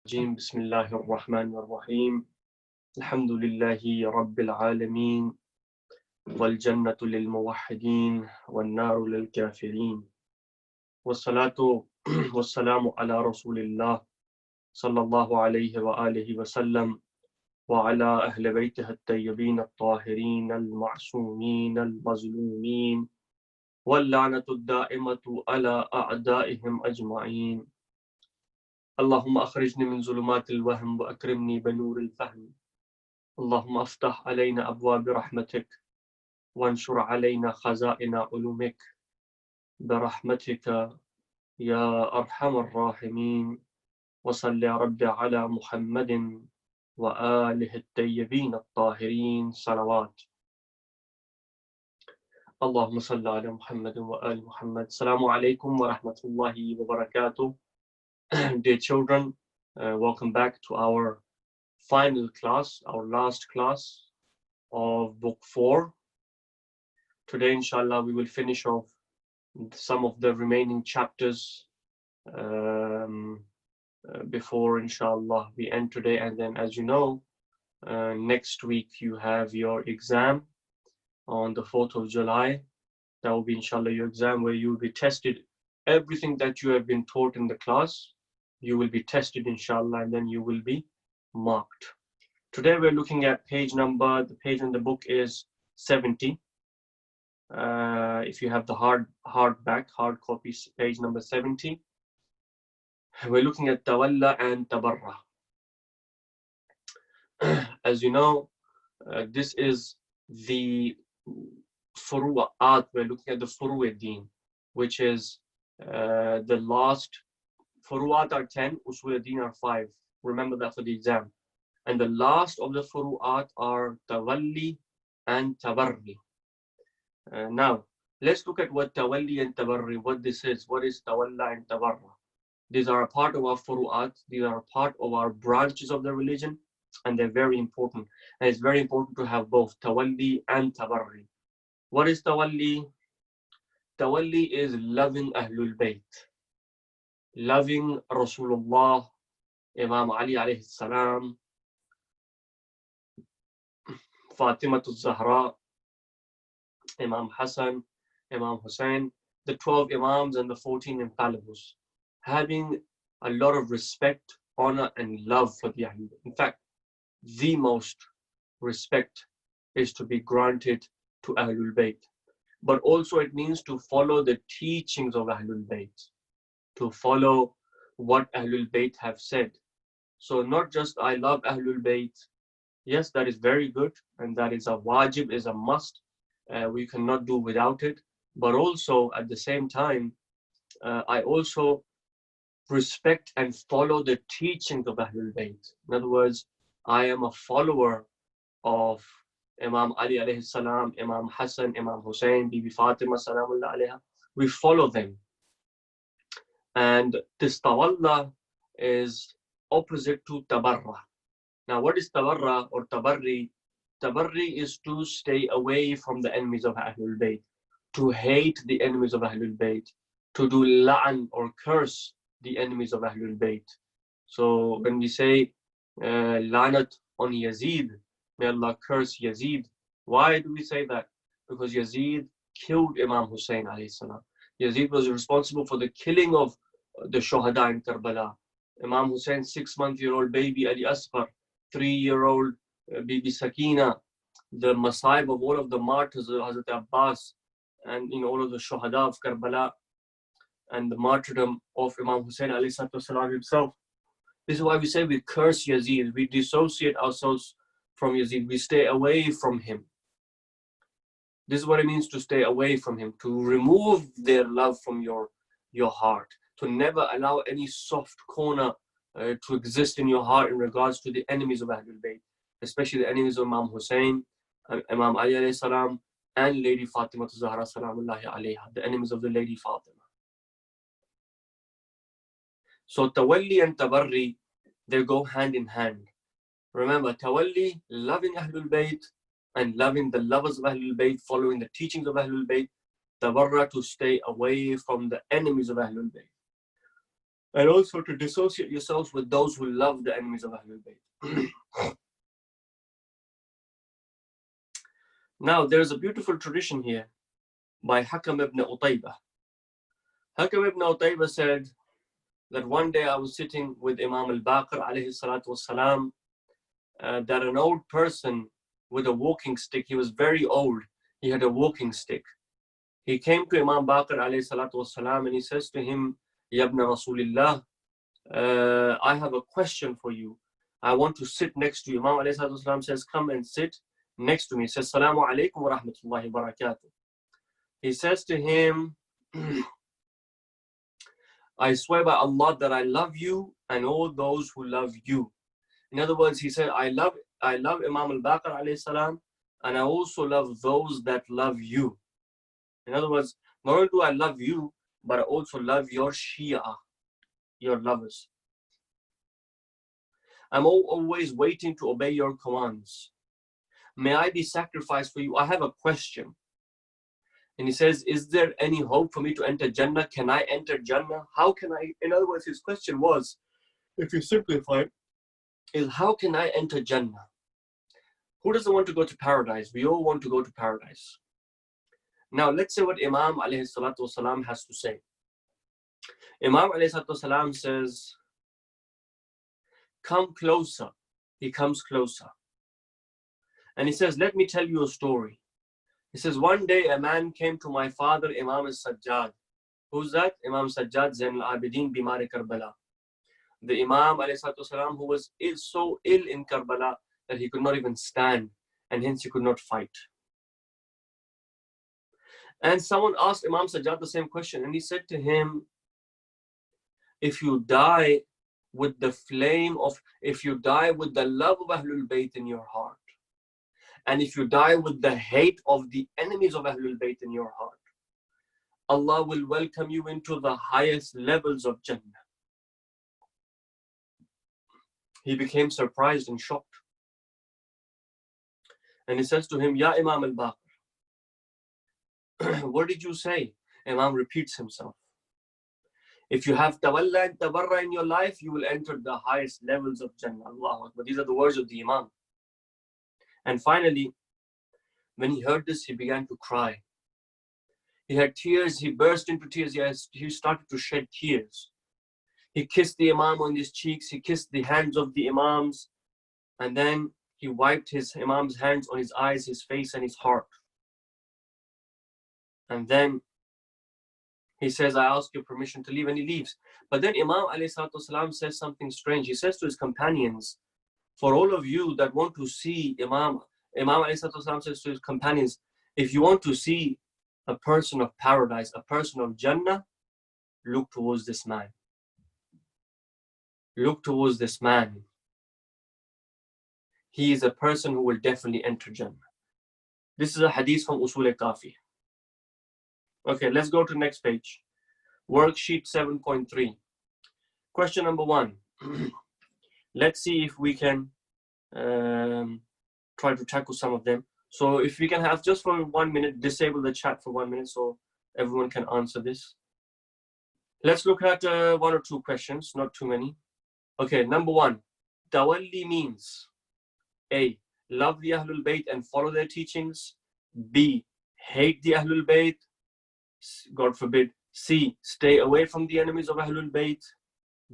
الرجيم بسم الله الرحمن الرحيم الحمد لله رب العالمين والجنة للموحدين والنار للكافرين والصلاة والسلام على رسول الله صلى الله عليه وآله وسلم وعلى أهل بيته الطيبين الطاهرين المعصومين المظلومين واللعنة الدائمة على أعدائهم أجمعين اللهم أخرجني من ظلمات الوهم وأكرمني بنور الفهم اللهم افتح علينا أبواب رحمتك وانشر علينا خزائن علومك برحمتك يا أرحم الراحمين وصل يا رب على محمد وآله الطيبين الطاهرين صلوات اللهم صل على محمد وآل محمد السلام عليكم ورحمة الله وبركاته. Dear children, welcome back to our final class, our last class of book 4. Today, inshallah, we will finish off some of the remaining chapters before, inshallah, we end today. And then, as you know, next week you have your exam on the 4th of July. That will be, inshallah, your exam where you will be tested. Everything that you have been taught in the class, you will be tested, inshallah, and then you will be marked. Today we're looking at the page in the book is 70. If you have the hard copies, page number 70. We're looking at tawalla and tabarra. As you know, this is the furu'at. We're looking at the furu'id-din, which is the last. Furu'at are 10, usul-ad-din are 5. Remember that for the exam. And the last of the furu'at are tawalli and tabarri. Now, let's look at what tawalli and tabarri, what this is. What is tawalla and tabarra? These are a part of our furu'at. These are a part of our branches of the religion, and they're very important. And it's very important to have both tawalli and tabarri. What is tawalli? Tawalli is loving Ahlul Bayt, loving Rasulullah, Imam Ali alayhi salam, Fatima al-Zahra, Imam Hassan, Imam Hussein, the 12 Imams and the 14 infallibles. Having a lot of respect, honor, and love for the Ahlul Bayt. In fact, the most respect is to be granted to Ahlul Bayt. But also it means to follow the teachings of Ahlul Bayt, to follow what Ahlul Bayt have said. So not just I love Ahlul Bayt. Yes, that is very good, and that is a wajib, is a must. We cannot do without it. But also at the same time, I also respect and follow the teachings of Ahlul Bayt. In other words, I am a follower of Imam Ali alayhi salam, Imam Hassan, Imam Hussein, Bibi Fatima salamullah alayha. We follow them. And this tawalla is opposite to tabarra. Now, what is tabarra or tabarri? Tabarri is to stay away from the enemies of Ahlul Bayt, to hate the enemies of Ahlul Bayt, to do la'an or curse the enemies of Ahlul Bayt. So when we say lanat on Yazid, may Allah curse Yazid. Why do we say that? Because Yazid killed Imam Hussein alayhi salam. Yazid was responsible for the killing of the Shuhada in Karbala. Imam Hussein's 6-month-old baby Ali Asghar, 3-year-old Bibi Sakina, the masayib of all of the martyrs of Hazrat Abbas, and all of the Shuhada of Karbala, and the martyrdom of Imam Hussein alayhi salam himself. This is why we say we curse Yazid, we dissociate ourselves from Yazid, we stay away from him. This is what it means to stay away from him, to remove their love from your heart, to never allow any soft corner to exist in your heart in regards to the enemies of Ahlul Bayt, especially the enemies of Imam Hussein, Imam Ali alayhi salam, and Lady Fatima al-Zahra salamullahi alayha, the enemies of the Lady Fatima. So tawalli and tabarri, they go hand in hand. Remember, tawalli, loving Ahlul Bayt, and loving the lovers of Ahlul Bayt, following the teachings of Ahlul Bayt. Tabarra, to stay away from the enemies of Ahlul Bayt. and also to dissociate yourselves with those who love the enemies of Ahlul Bayt. Now, there's a beautiful tradition here by Hakam ibn Utaybah. Hakam ibn Utaybah said that one day I was sitting with Imam al-Baqir alayhi salatu wassalam, that an old person with a walking stick, he was very old, he had a walking stick. He came to Imam Baqir alayhi salatu wassalam and he says to him, Ya ibn Rasulillah, I have a question for you. I want to sit next to you. Imam alayhi salatu wassalam says, come and sit next to me. He says, Salaamu alaykum wa rahmatullahi wa barakatuh. He says to him, I swear by Allah that I love you and all those who love you. In other words, he said, I love Imam al-Baqir alayhi salam, and I also love those that love you. In other words, not only do I love you, but I also love your Shia, your lovers. I'm always waiting to obey your commands. May I be sacrificed for you? I have a question. And he says, is there any hope for me to enter Jannah? Can I enter Jannah? How can I? In other words, his question was, if you simplify it, is how can I enter Jannah? Who doesn't want to go to paradise? We all want to go to paradise. Now, let's say what Imam alayhi salatu wasalam has to say. Imam alayhi salatu wasalam says, come closer. He comes closer. And he says, let me tell you a story. He says, one day a man came to my father, Imam al-Sajjad. Who's that? Imam Sajjad Zain al-Abidin Bimar Karbala. The Imam alayhi salatu wasalam who was so ill in Karbala that he could not even stand and hence he could not fight. And someone asked Imam Sajjad the same question and he said to him, if you die with the love of Ahlul Bayt in your heart, and if you die with the hate of the enemies of Ahlul Bayt in your heart, Allah will welcome you into the highest levels of Jannah. He became surprised and shocked. And he says to him, Ya Imam al-Baqir, what did you say? Imam repeats himself. If you have tawalla and tabarra in your life, you will enter the highest levels of Jannah. Allahu Akbar. These are the words of the Imam. And finally, when he heard this, he began to cry. He had tears, he burst into tears, he started to shed tears. He kissed the Imam on his cheeks, he kissed the hands of the Imams, and then he wiped his Imam's hands on his eyes, his face, and his heart. And then he says, I ask your permission to leave, and he leaves. But then Imam ﷺ says something strange. He says to his companions, for all of you that want to see Imam ﷺ says to his companions, if you want to see a person of paradise, a person of Jannah, look towards this man. Look towards this man. He is a person who will definitely enter Jannah. This is a hadith from Usul Kafi. Okay, let's go to the next page. Worksheet 7.3. Question number 1. Let's see if we can try to tackle some of them. So if we can have just for 1 minute, disable the chat for 1 minute so everyone can answer this. Let's look at 1 or 2 questions, not too many. Okay, number 1. Tawalli means A. Love the Ahlul Bayt and follow their teachings. B. Hate the Ahlul Bayt. God forbid. C. Stay away from the enemies of Ahlul Bayt.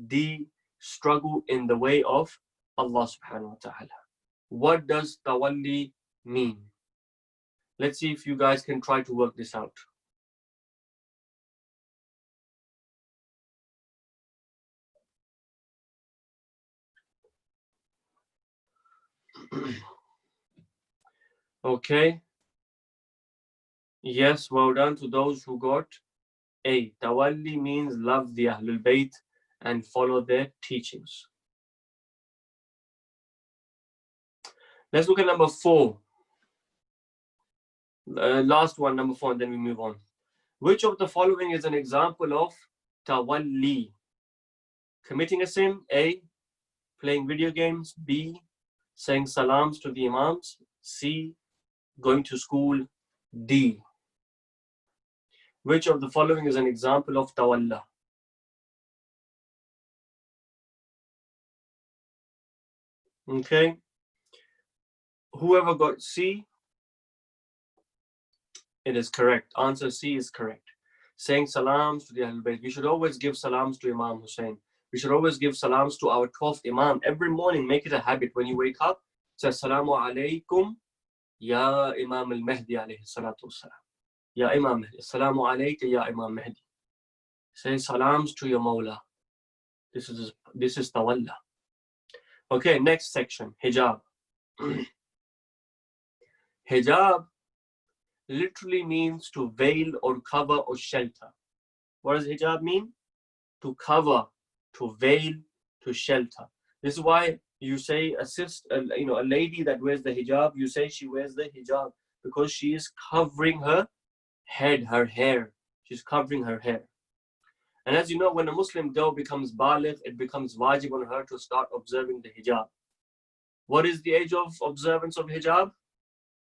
D. Struggle in the way of Allah subhanahu wa ta'ala. What does tawalli mean? Let's see if you guys can try to work this out. Okay. Yes, well done to those who got A. Tawalli means love the Ahlul Bayt and follow their teachings. Let's look at number 4. Last one, number 4, and then we move on. Which of the following is an example of tawalli? Committing a sin. A. Playing video games. B. Saying salams to the imams. C. Going to school. D. Which of the following is an example of tawalla? Okay. Whoever got C, it is correct. Answer C is correct. Saying salams to the Ahlul Bayt. We should always give salams to Imam Hussein. We should always give salams to our 12th Imam. Every morning, make it a habit. When you wake up, say Assalamu alaikum, Ya Imam al-Mahdi alayhi salatu wassalam. Ya Imam Mahdi. Assalamu alayka, Ya Imam Mahdi. Say salams to your Mawla. This is tawalla. Okay, next section, hijab. Hijab literally means to veil or cover or shelter. What does hijab mean? To cover, to veil, to shelter. This is why you say a lady that wears the hijab, you say she wears the hijab because she is covering her head, her hair. She's covering her hair. And as you know, when a Muslim girl becomes baligh, it becomes wajib on her to start observing the hijab. What is the age of observance of hijab?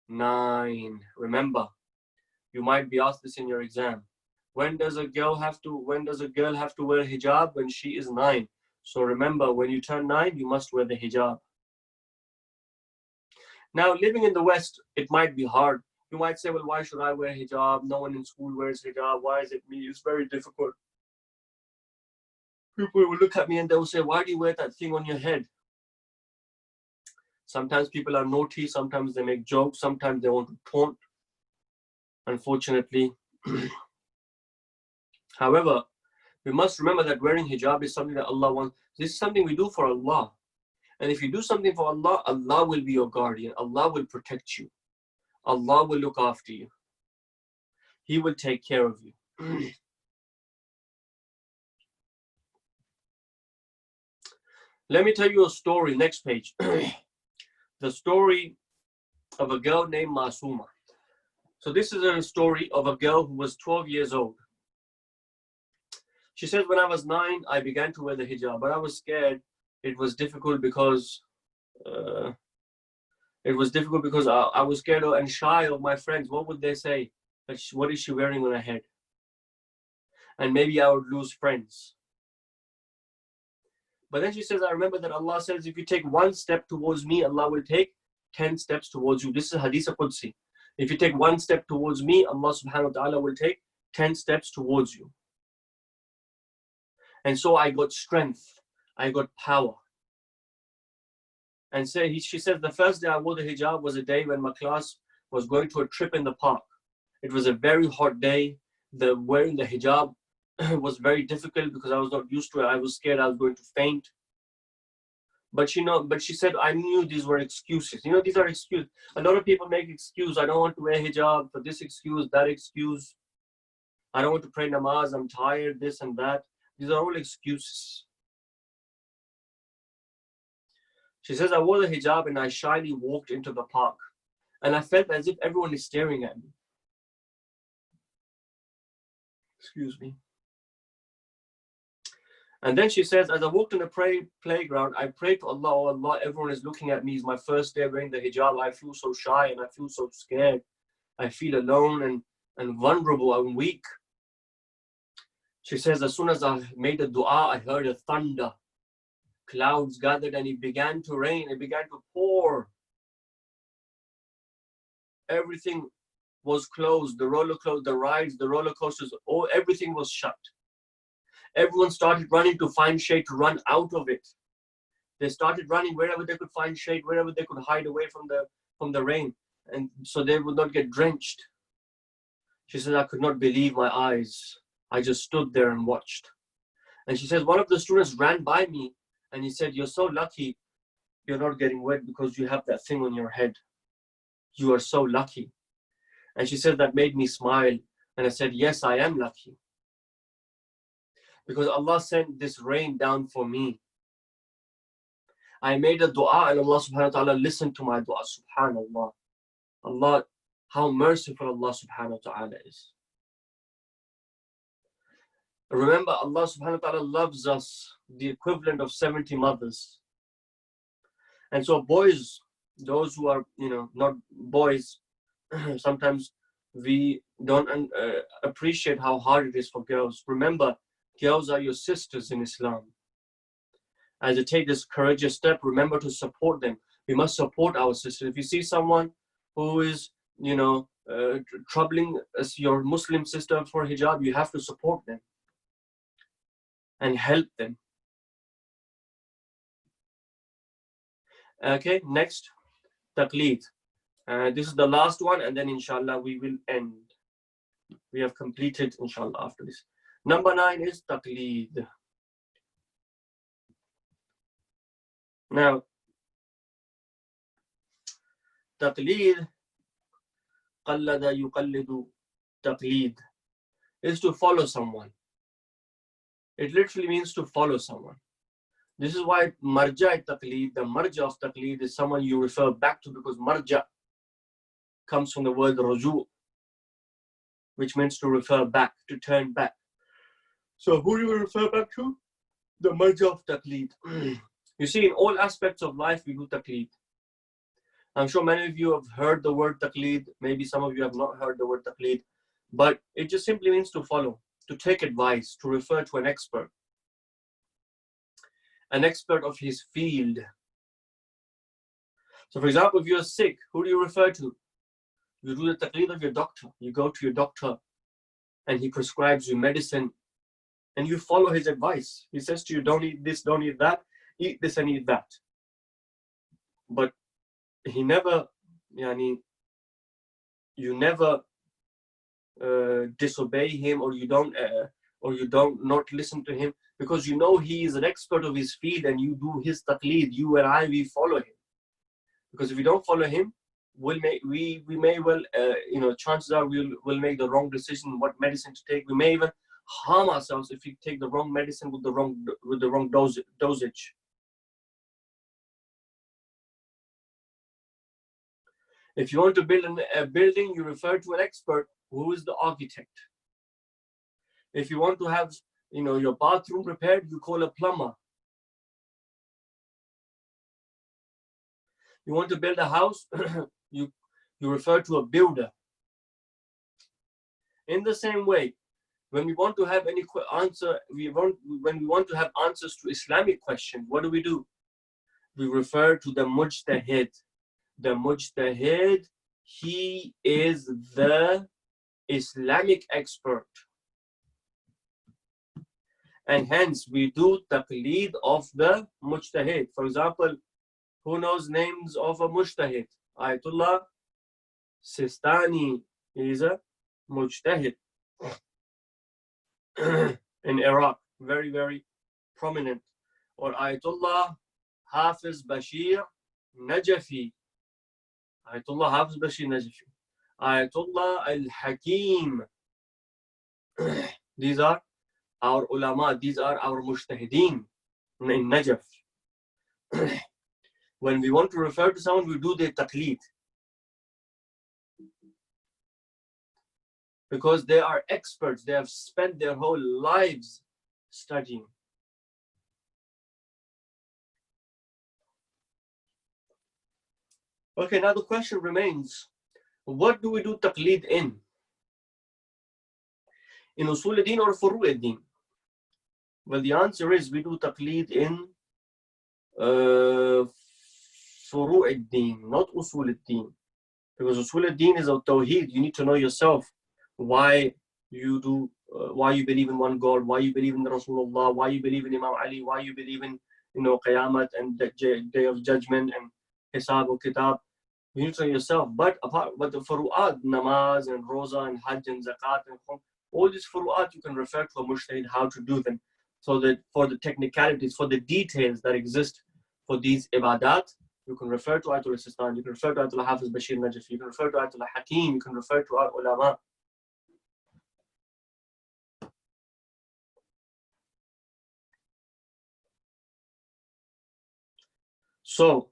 9. Remember, you might be asked this in your exam. When does a girl have to wear hijab? When she is 9. So remember, when you turn 9, you must wear the hijab. Now, living in the West, it might be hard. You might say, well, why should I wear hijab? No one in school wears hijab. Why is it me? It's very difficult. People will look at me and they will say, why do you wear that thing on your head? Sometimes people are naughty. Sometimes they make jokes. Sometimes they want to taunt. Unfortunately. However, we must remember that wearing hijab is something that Allah wants. This is something we do for Allah. And if you do something for Allah, Allah will be your guardian. Allah will protect you. Allah will look after you. He will take care of you. Let me tell you a story. Next page. The story of a girl named Masuma. So this is a story of a girl who was 12 years old. She says, when I was 9, I began to wear the hijab, but I was scared. It was difficult because I was scared and shy of my friends. What would they say? What is she wearing on her head? And maybe I would lose friends. But then she says, I remember that Allah says, if you take 1 step towards me, Allah will take 10 steps towards you. This is Hadith Qudsi. If you take 1 step towards me, Allah subhanahu wa ta'ala will take 10 steps towards you. And so I got strength. I got power. And she said, the first day I wore the hijab was a day when my class was going to a trip in the park. It was a very hot day. Wearing the hijab was very difficult because I was not used to it. I was scared I was going to faint. But she said, I knew these were excuses. These are excuses. A lot of people make excuses. I don't want to wear hijab for this excuse, that excuse. I don't want to pray namaz. I'm tired, this and that. These are all excuses. She says, I wore the hijab and I shyly walked into the park. And I felt as if everyone is staring at me. Excuse me. And then she says, as I walked in the playground, I prayed to Allah, oh Allah, everyone is looking at me. It's my first day wearing the hijab. I feel so shy and I feel so scared. I feel alone and vulnerable and weak. She says, as soon as I made a dua, I heard a thunder. Clouds gathered and it began to rain. It began to pour. Everything was closed. The rides, the roller coasters, everything was shut. Everyone started running to find shade to run out of it. They started running wherever they could find shade, wherever they could hide away from the rain, and so they would not get drenched. She says, I could not believe my eyes. I just stood there and watched. And she says, one of the students ran by me and he said, you're so lucky you're not getting wet because you have that thing on your head. You are so lucky. And she said, that made me smile. And I said, yes, I am lucky. Because Allah sent this rain down for me. I made a dua and Allah subhanahu wa ta'ala listened to my dua. Subhanallah. Allah, how merciful Allah subhanahu wa ta'ala is. Remember, Allah subhanahu wa ta'ala loves us the equivalent of 70 mothers. And so boys, those who are, not boys, sometimes we don't appreciate how hard it is for girls. Remember, girls are your sisters in Islam. as they take this courageous step, remember to support them. We must support our sisters. If you see someone who is, troubling your Muslim sister for hijab, you have to support them and help them. Okay, next, taqleed. This is the last one, and then inshallah we will end. We have completed inshallah after this. Number 9 is taqleed. Now, taqleed, qallada yuqallidu, taqleed is to follow someone. It literally means to follow someone. This is why marja taqleed, the marja of taqleed, is someone you refer back to, because marja comes from the word ruju, which means to refer back, to turn back. So who do you refer back to? The marja of taqleed. You see, in all aspects of life, we do taqleed. I'm sure many of you have heard the word taqleed. Maybe some of you have not heard the word taqleed. But it just simply means to follow, to take advice, to refer to an expert of his field. So for example, if you're sick, who do you refer to? You do the taqleed of your doctor. You go to your doctor and he prescribes you medicine and you follow his advice. He says to you, don't eat this, don't eat that, eat this and eat that. But he never, you never disobey him, or you don't not listen to him, because you know he is an expert of his field and you do his taqleed. You and I, we follow him. Because if we don't follow him, we may well, chances are we'll make the wrong decision what medicine to take. We may even harm ourselves if we take the wrong medicine with the wrong dosage. If you want to build a building, you refer to an expert who is the architect. If you want to have, your bathroom repaired, you call a plumber. You want to build a house, you refer to a builder. In the same way, when we want to have any answer, when we want to have answers to Islamic questions, what do? We refer to the mujtahid. The mujtahid, he is the Islamic expert. And hence we do taqleed of the mujtahid. For example, who knows names of a mujtahid? Ayatollah Sistani, he is a mujtahid in Iraq, very, very prominent. Or Ayatollah Hafiz Bashir Najafi. Ayatollah Hafiz Bashir Najafi. Ayatollah Al-Hakim. These are our ulama, these are our mujtahideen in Najaf. When we want to refer to someone, we do the taqleed. Because they are experts, they have spent their whole lives studying. Okay, now the question remains, what do we do taqleed in? In usul ad-din or furu' ad-din? Well, the answer is we do taqleed in furu' ad-din, not usul ad-din. Because usul ad-din is a tawheed. You need to know yourself why you believe in one God, why you believe in Rasulullah, why you believe in Imam Ali, why you believe in Qiyamah and the Day of Judgment and Hisab or Kitab. You need to know yourself. But the furu'at, namaz and roza and hajj and zakat and khum, all these furu'at you can refer to a mujtahid how to do them. So that for the technicalities, for the details that exist for these ibadat, you can refer to Ayatollah Sistani, you can refer to Ayatollah Hafiz Bashir Najafi, you can refer to Ayatollah Hakim, you can refer to our ulama. So,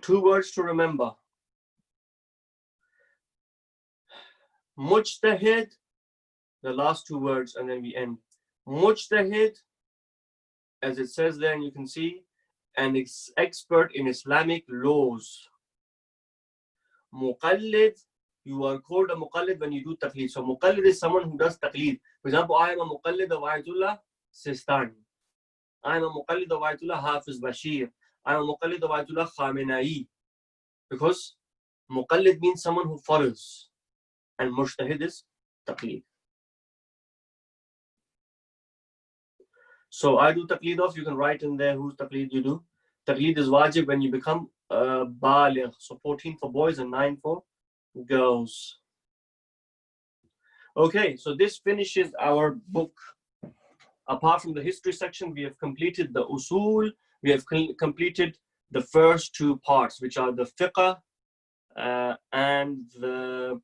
2 words to remember. Mujtahid, the last 2 words, and then we end. Mujtahid, as it says there, and you can see, an expert in Islamic laws. Muqallid, you are called a muqallid when you do taqleed. So muqallid is someone who does taqleed. For example, I am a muqallid of Ayatollah Sistani. I'm a muqallid of Ayatollah Hafiz Bashir. I'm a muqallid of Ayatollah Khamenei. Because muqallid means someone who follows, and mujtahid is taqleed. So I do taqleed of, you can write in there whose taqleed you do. Taqleed is wajib when you become baligh. So 14 for boys and 9 for girls. Okay, so this finishes our book. Apart from the history section, we have completed the usul, we have completed the first 2 parts, which are the fiqh and the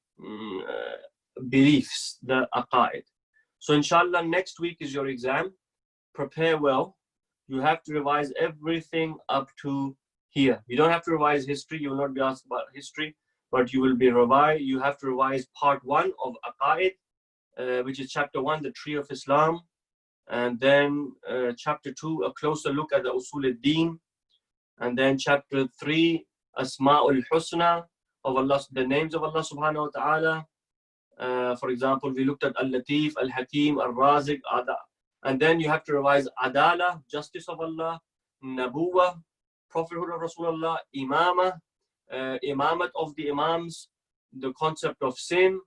beliefs, the aqaid. So inshallah, next week is your exam. Prepare well. You have to revise everything up to here. You don't have to revise history. You will not be asked about history, but you will be you have to revise part 1 of aqaid, which is chapter 1, the tree of Islam. And then chapter 2, a closer look at the usul al-din. And then chapter 3, Asma'ul Husna, of Allah, the names of Allah subhanahu wa ta'ala. For example, we looked at Al-Latif, Al-Hakim, Al-Razik, and then you have to revise Adala, justice of Allah, Nabuwa, prophethood of Rasulullah, Imama, Imamat of the Imams, the concept of sin,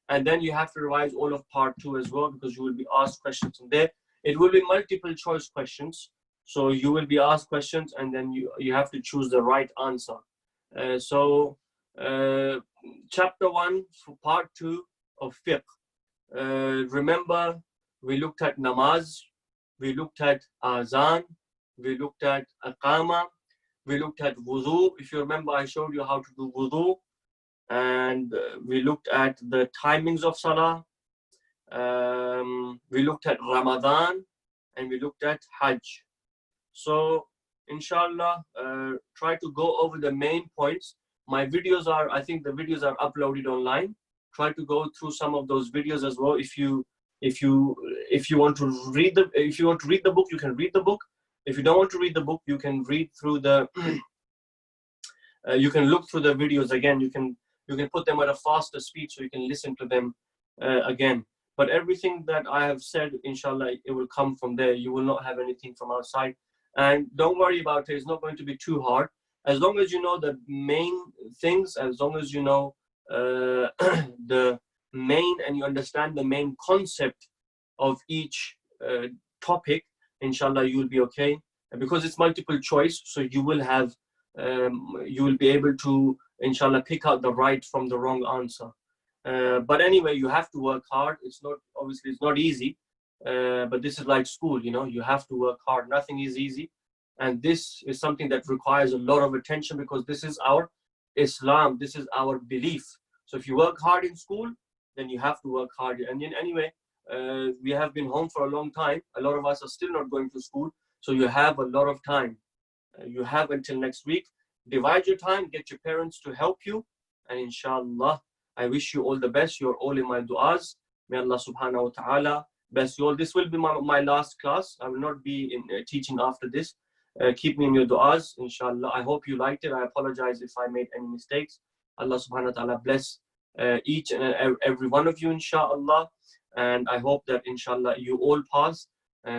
and then you have to revise all of part 2 as well, because you will be asked questions from there. It will be multiple choice questions, so you will be asked questions and then you have to choose the right answer. Chapter 1 for part 2 of fiqh. Remember, we looked at namaz, we looked at azan, we looked at aqama, we looked at wudu. If you remember, I showed you how to do wudu, and we looked at the timings of salah. We looked at Ramadan, and we looked at Hajj. So inshallah, try to go over the main points. My videos are, I think the videos are uploaded online. Try to go through some of those videos as well. If you want to read the book, you can read the book. If you don't want to read the book, you can read through the you can look through the videos again. You can put them at a faster speed so you can listen to them again. But everything that I have said, inshallah, it will come from there. You will not have anything from outside. And don't worry about it. It's not going to be too hard. As long as you know the main things, as long as you know the main, and you understand the main concept of each topic, inshallah, you will be okay. And because it's multiple choice, so you will have, you will be able to, inshallah, pick out the right from the wrong answer. But anyway, you have to work hard. It's not, obviously, it's not easy. But this is like school, you know, you have to work hard. Nothing is easy. And this is something that requires a lot of attention, because this is our Islam. This is our belief. So if you work hard in school, then you have to work hard. And then anyway, we have been home for a long time. A lot of us are still not going to school. So you have a lot of time. You have until next week. Divide your time, get your parents to help you. And inshallah, I wish you all the best. You're all in my du'as. May Allah subhanahu wa ta'ala bless you all. This will be my last class. I will not be in teaching after this. Keep me in your du'as, inshallah. I hope you liked it. I apologize if I made any mistakes. Allah subhanahu wa ta'ala bless each and every one of you, inshallah. And I hope that, inshallah, you all pass.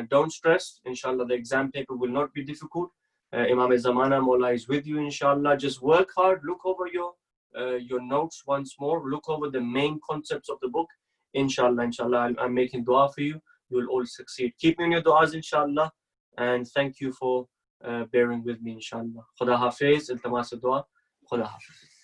Don't stress. Inshallah, the exam paper will not be difficult. Imam Zamana Mawla is with you, inshallah. Just work hard. Look over your notes once more. Look over the main concepts of the book. Inshallah, inshallah, I'm making dua for you. You will all succeed. Keep me in your duas, inshallah. And thank you for bearing with me, inshallah. Khuda Hafiz, iltamas dua. Khuda Hafiz.